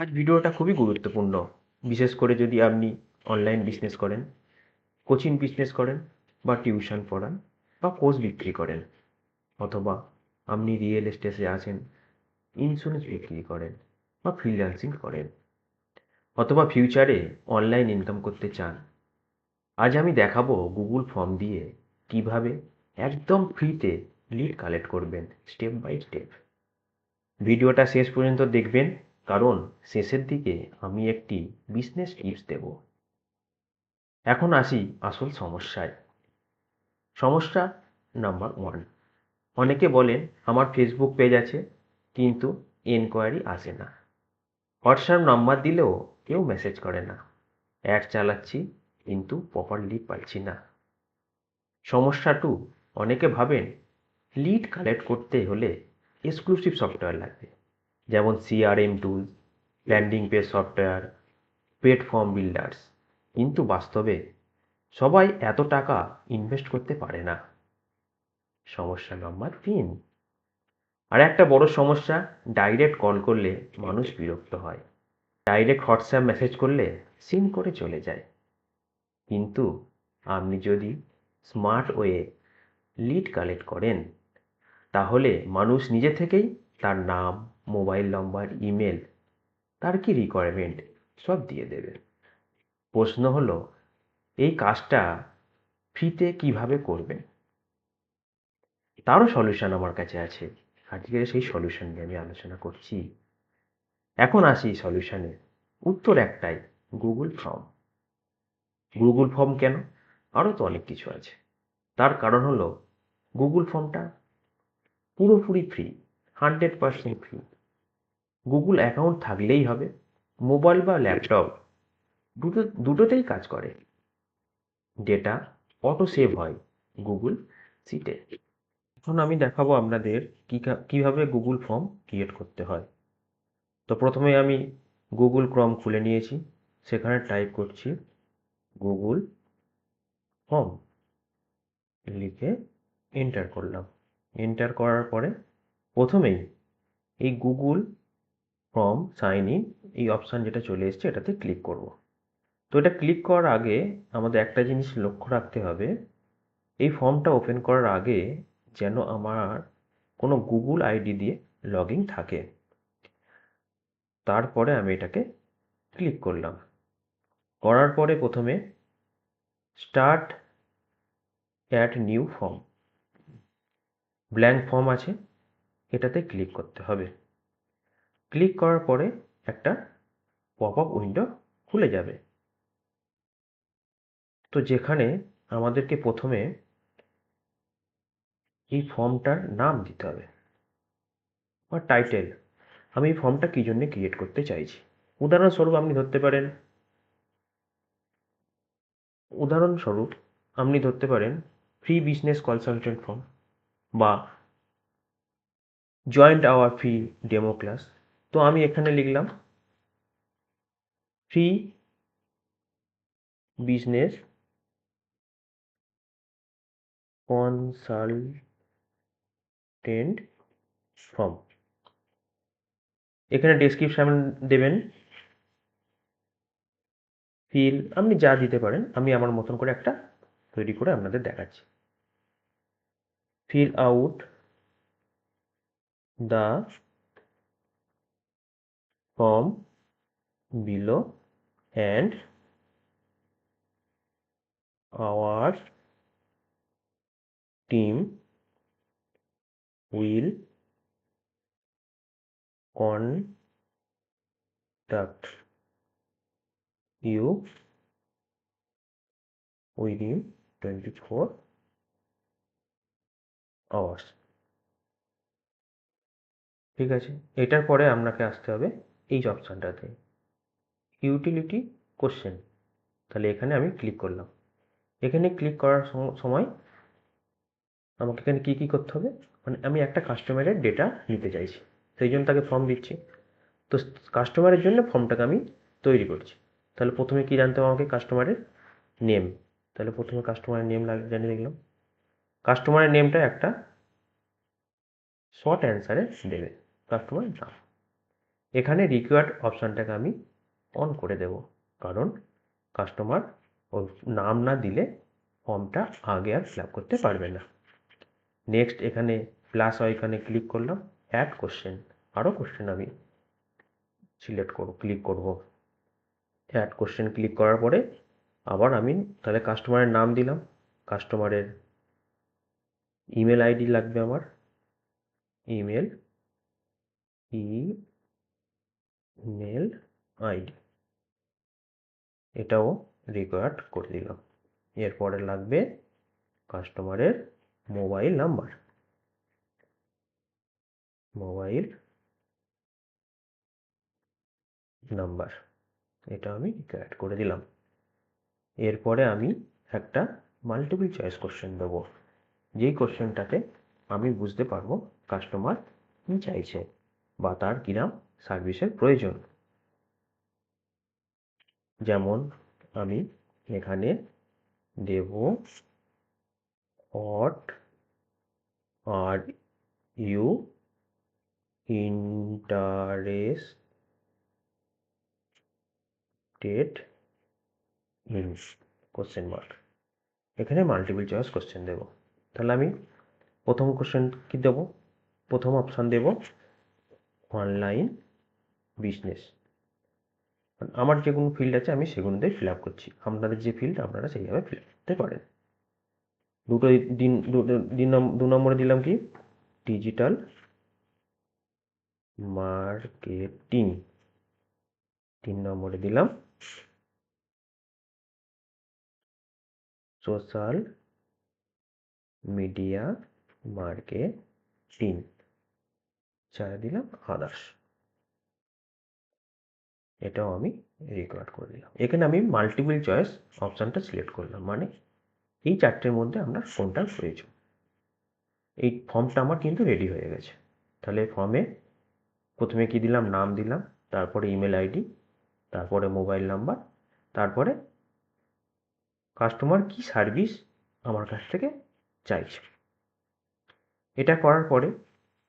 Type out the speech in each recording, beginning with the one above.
আজ ভিডিওটা খুবই গুরুত্বপূর্ণ। বিশেষ করে যদি আপনি অনলাইন বিজনেস করেন, কোচিং বিজনেস করেন বা টিউশন পড়ান বা কোর্স বিক্রি করেন, অথবা আপনি রিয়েল এস্টেটে আছেন, ইন্স্যুরেন্স বিক্রি করেন বা ফ্রিল্যান্সিং করেন, অথবা ফিউচারে অনলাইন ইনকাম করতে চান। আজ আমি দেখাবো গুগল ফর্ম দিয়ে কিভাবে একদম ফ্রিতে লিড কালেক্ট করবেন স্টেপ বাই স্টেপ। ভিডিওটা শেষ পর্যন্ত দেখবেন, কারণ শেষের দিকে আমি একটি বিজনেস টিপস দেব। এখন আসি আসল সমস্যায়। সমস্যা নাম্বার 1, অনেকে বলেন আমার ফেসবুক পেজ আছে কিন্তু এনকোয়ারি আসে না। হোয়াটসঅ্যাপ নাম্বার দিলেও কেউ মেসেজ করে না। অ্যাড চালাচ্ছি কিন্তু প্রপার লিড পাচ্ছি না। সমস্যা 2, অনেকে ভাবেন লিড কালেক্ট করতে হলে এক্সক্লুসিভ সফটওয়্যার লাগবে, যেমন CRM tools, landing page software, paid form builders. কিন্তু বাস্তবে সবাই এত টাকা ইনভেস্ট করতে পারে না। সমস্যা নাম্বার 3, আর একটা বড় সমস্যা, ডাইরেক্ট কল করলে মানুষ বিরক্ত হয়। ডাইরেক্ট হোয়াটসঅ্যাপ মেসেজ করলে সিন করে চলে যায়। কিন্তু আপনি যদি স্মার্ট ওয়ে লিড কালেক্ট করেন, তাহলে মানুষ নিজে থেকেই তার নাম, মোবাইল নম্বর, ইমেল, তার কি রিকোয়ারমেন্ট সব দিয়ে দেবে। প্রশ্ন হলো, এই কাজটা ফ্রিতে কিভাবে করবেন? তারও সলিউশন আমার কাছে আছে। আজকে সেই সলিউশন নিয়ে আমি আলোচনা করছি। এখন আসি সলিউশনে। উত্তর একটাই, গুগল ফর্ম। গুগল ফর্ম কেন? আরও তো অনেক কিছু আছে। তার কারণ হলো গুগল ফর্মটা পুরোপুরি ফ্রি, 100% ফ্রি। গুগল অ্যাকাউন্ট থাকলেই হবে। মোবাইল বা ল্যাপটপ দুটোতেই কাজ করে। ডেটা অটো সেভ হয় গুগল সিটে। এখন আমি দেখাবো আপনাদের কিভাবে গুগল ফর্ম ক্রিয়েট করতে হয়। তো প্রথমে আমি গুগল ক্রোম খুলে নিয়েছি, সেখানে টাইপ করছি গুগল ফর্ম, লিখে এন্টার করলাম। এন্টার করার পরে প্রথমেই এই গুগল ফর্ম সাইন ইন এই অপশান যেটা চলে এসছে এটাতে ক্লিক করব। তো এটা ক্লিক করার আগে আমাদের একটা জিনিস লক্ষ্য রাখতে হবে, এই ফর্মটা ওপেন করার আগে যেন আমার কোনো গুগল আইডি দিয়ে লগ ইন থাকে। তারপরে আমি এটাকে ক্লিক করলাম। করার পরে প্রথমে start add new form, blank form আছে, এটাতে ক্লিক করতে হবে। ক্লিক করার পরে একটা পপ আপ উইন্ডো খুলে যাবে। তো যেখানে আমাদেরকে প্রথমে এই ফর্মটার নাম দিতে হবে বা টাইটেল। আমি এই ফর্মটা কী জন্য ক্রিয়েট করতে চাইছি। উদাহরণস্বরূপ আপনি ধরতে পারেন ফ্রি বিজনেস কনসালটেন্ট ফর্ম বা join our free demo class. তো আমি এখানে লিখলাম ফ্রি বিজনেস কনসালটেন্ট ফর্ম। এখানে ডেসক্রিপশন দেবেন, ফিল আপনি যা দিতে পারেন। আমি আমার মতন করে একটা তৈরি করে আপনাদের দেখাচ্ছি। fill out the form below and our team will contact you within 24 hours। ঠিক আছে, এটার পরে আপনাকে আসতে হবে এই অপশানটাতে, ইউটিলিটি কোশ্চেন। তাহলে এখানে আমি ক্লিক করলাম। এখানে ক্লিক করার সময় আমাকে এখানে কী কী করতে হবে, মানে আমি একটা কাস্টমারের ডেটা নিতে চাইছি, সেই জন্য তাকে ফর্ম দিচ্ছি। তো কাস্টমারের জন্য ফর্মটাকে আমি তৈরি করছি। তাহলে প্রথমে কী জানতে হবে আমাকে, কাস্টমারের নেম। তাহলে প্রথমে কাস্টমারের নেম জানিয়ে দেখলাম। কাস্টমারের নেমটা একটা শর্ট অ্যান্সারে দেবে, কাস্টমারের নাম। এখানে রিকোয়ার্ড অপশানটাকে আমি অন করে দেব, কারণ কাস্টমার ওই নাম না দিলে ফর্মটা আগে আর ফিল আপ করতে পারবে না। নেক্সট এখানে প্লাস আইকনে ক্লিক করলাম, অ্যাড কোশ্চেন, আরও কোশ্চেন আমি ক্লিক করব। অ্যাড কোশ্চেন ক্লিক করার পরে আবার আমি তাহলে কাস্টমারের নাম দিলাম, কাস্টমারের ইমেল আইডি লাগবে আমার, ইমেল আইডি এটাও রিকোয়ার্ড করে দিলাম। এরপরে লাগবে কাস্টমারের মোবাইল নাম্বার এটা আমি রিকোয়ার্ড করে দিলাম। এরপরে আমি একটা মাল্টিপল চয়েস কোশ্চেন দেবো, যেই কোশ্চেনটাতে আমি বুঝতে পারবো কাস্টমার কী চাইছে বা তার কিরাম সার্ভিসের প্রয়োজন। যেমন আমি এখানে দেব, what are you interested in question mark. এখানে মাল্টিপল চয়েস কোশ্চেন দেব। তাহলে আমি প্রথম কোশ্চেন কি দেব, প্রথম অপশান দেব অনলাইন বিজনেস। আমার যে কোনো ফিল্ড আছে আমি সেগুলো দিয়ে ফিল আপ করছি, আপনাদের যে ফিল্ড আপনারা সেইভাবে ফিল আপ করতে পারেন। দু নম্বরে দিলাম কি ডিজিটাল মার্কেটিং। 3 নম্বরে দিলাম সোশ্যাল মিডিয়া মার্কেটিং। 4 দিলাম আদার্স। এটাও আমি রেকর্ড করে দিলাম। এখানে আমি মাল্টিপল চয়েস অপশানটা সিলেক্ট করলাম, মানে এই 4টের মধ্যে আপনার কোনটার প্রয়োজন। এই ফর্মটা আমার কিন্তু রেডি হয়ে গেছে। তাহলে ফর্মে প্রথমে কি দিলাম, নাম দিলাম, তারপরে ইমেল আইডি, তারপরে মোবাইল নাম্বার, তারপরে কাস্টমার কি সার্ভিস আমার কাছ থেকে চাইছে। এটা করার পরে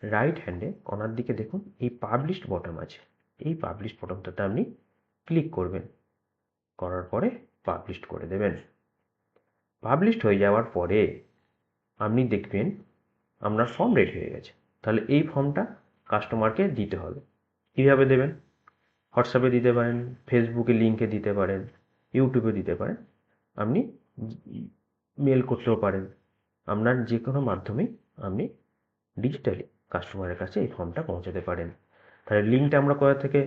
রাইট হ্যান্ডে কর্নার দিকে দেখুন এই পাবলিশড বটম আছে, এই পাবলিশড বটমটাতে আপনি ক্লিক করবেন, করার পরে পাবলিশড করে দেবেন। পাবলিশড হয়ে যাওয়ার পরে আপনি দেখবেন আপনার ফর্ম রেডি হয়ে গেছে। তাহলে এই ফর্মটা কাস্টমারকে দিতে হবে। কীভাবে দেবেন, হোয়াটসঅ্যাপে দিতে পারেন, ফেসবুকে লিঙ্কে দিতে পারেন, ইউটিউবে দিতে পারেন, আপনি মেল করতেও পারেন, আপনার যে কোনো মাধ্যমেই আপনি ডিজিটালি কাস্টমারের কাছে এই ফর্মটা পৌঁছাতে পারেন। তাহলে লিঙ্কটা আমরা কোথা থেকে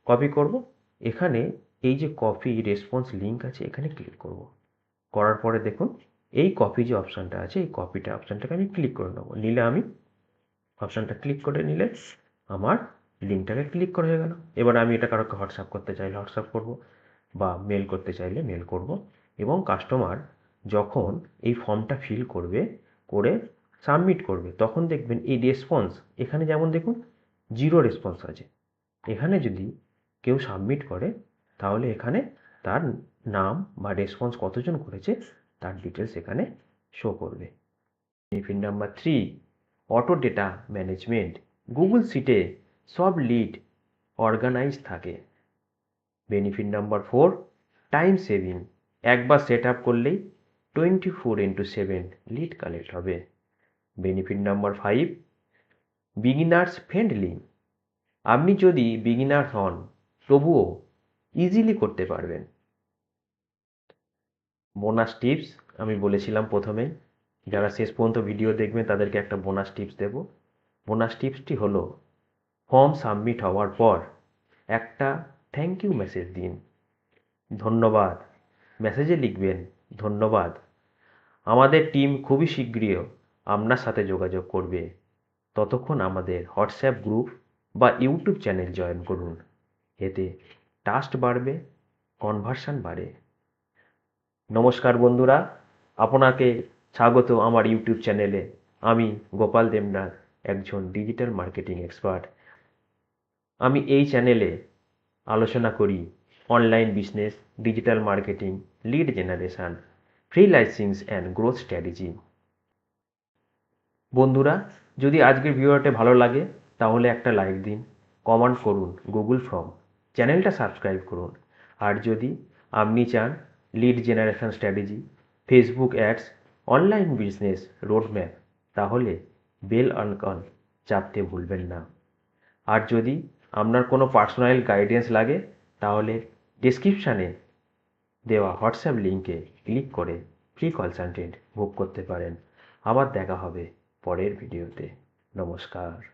কপি করব, এখানে এই যে কপি রেসপন্স লিঙ্ক আছে এখানে ক্লিক করব। করার পরে দেখুন এই কপি যে অপশানটা আছে এই কপিটা অপশানটাকে আমি ক্লিক করে নেবো। নিলে আমি অপশানটা ক্লিক করে নিলে আমার লিঙ্কটাকে ক্লিক করা হয়ে গেল। এবার আমি এটা কারোকে হোয়াটসঅ্যাপ করতে চাইলে হোয়াটসঅ্যাপ করব, বা মেল করতে চাইলে মেল করব। এবং কাস্টমার যখন এই ফর্মটা ফিল করবে, করে সাবমিট করবে, তখন দেখবেন এই রেসপন্স এখানে যেমন দেখুন 0 রেসপন্স আছে। এখানে যদি কেউ সাবমিট করে তাহলে এখানে তার নাম বা রেসপন্স কতজন করেছে তার ডিটেলস এখানে শো করবে। Benefit number 3, auto data management. Google শিটে সব লিড অর্গানাইজ থাকে। Benefit number 4, time saving. একবার সেট আপ করলেই 24/7 লিড কালেক্ট হবে। Benefit number 5, beginners friendly. আপনি যদি বিগিনার হন তবুও ইজিলি করতে পারবেন। বোনাস টিপস আমি বলেছিলাম প্রথমেই, যারা শেষ পর্যন্ত ভিডিও দেখবেন তাদেরকে একটা বোনাস টিপস দেব। বোনাস টিপসটি হলো ফর্ম সাবমিট হওয়ার পর একটা থ্যাংক ইউ মেসেজ দিন, ধন্যবাদ। মেসেজে লিখবেন, ধন্যবাদ, আমাদের টিম খুবই শীঘ্রই আপনার সাথে যোগাযোগ করবে। ততক্ষণ আমাদের হোয়াটসঅ্যাপ গ্রুপ বা ইউটিউব চ্যানেল জয়েন করুন। এতে ট্রাস্ট বাড়বে, কনভার্সন বাড়ে। নমস্কার বন্ধুরা, আপনাকে স্বাগত আমার ইউটিউব চ্যানেলে। আমি গোপাল দেবনাথ, একজন ডিজিটাল মার্কেটিং এক্সপার্ট। আমি এই চ্যানেলে আলোচনা করি online business, digital marketing, lead generation, freelancings and growth strategy. বন্ধুরা, যদি আজকের ভিডিওটা ভালো লাগে তাহলে একটা লাইক দিন, কমেন্ট করুন গুগল ফর্ম, চ্যানেলটা সাবস্ক্রাইব করুন। আর যদি আপনি চান lead generation strategy, Facebook ads, online business roadmap, তাহলে বেল আইকন চাপতে ভুলবেন না। আর যদি আপনার কোনো পার্সোনাল গাইডেন্স লাগে তাহলে ডেসক্রিপশানে দেওয়া হোয়াটসঅ্যাপ লিঙ্কে ক্লিক করে ফ্রি কনসালটেন্ট বুক করতে পারেন। আবার দেখা হবে পরের ভিডিওতে। নমস্কার।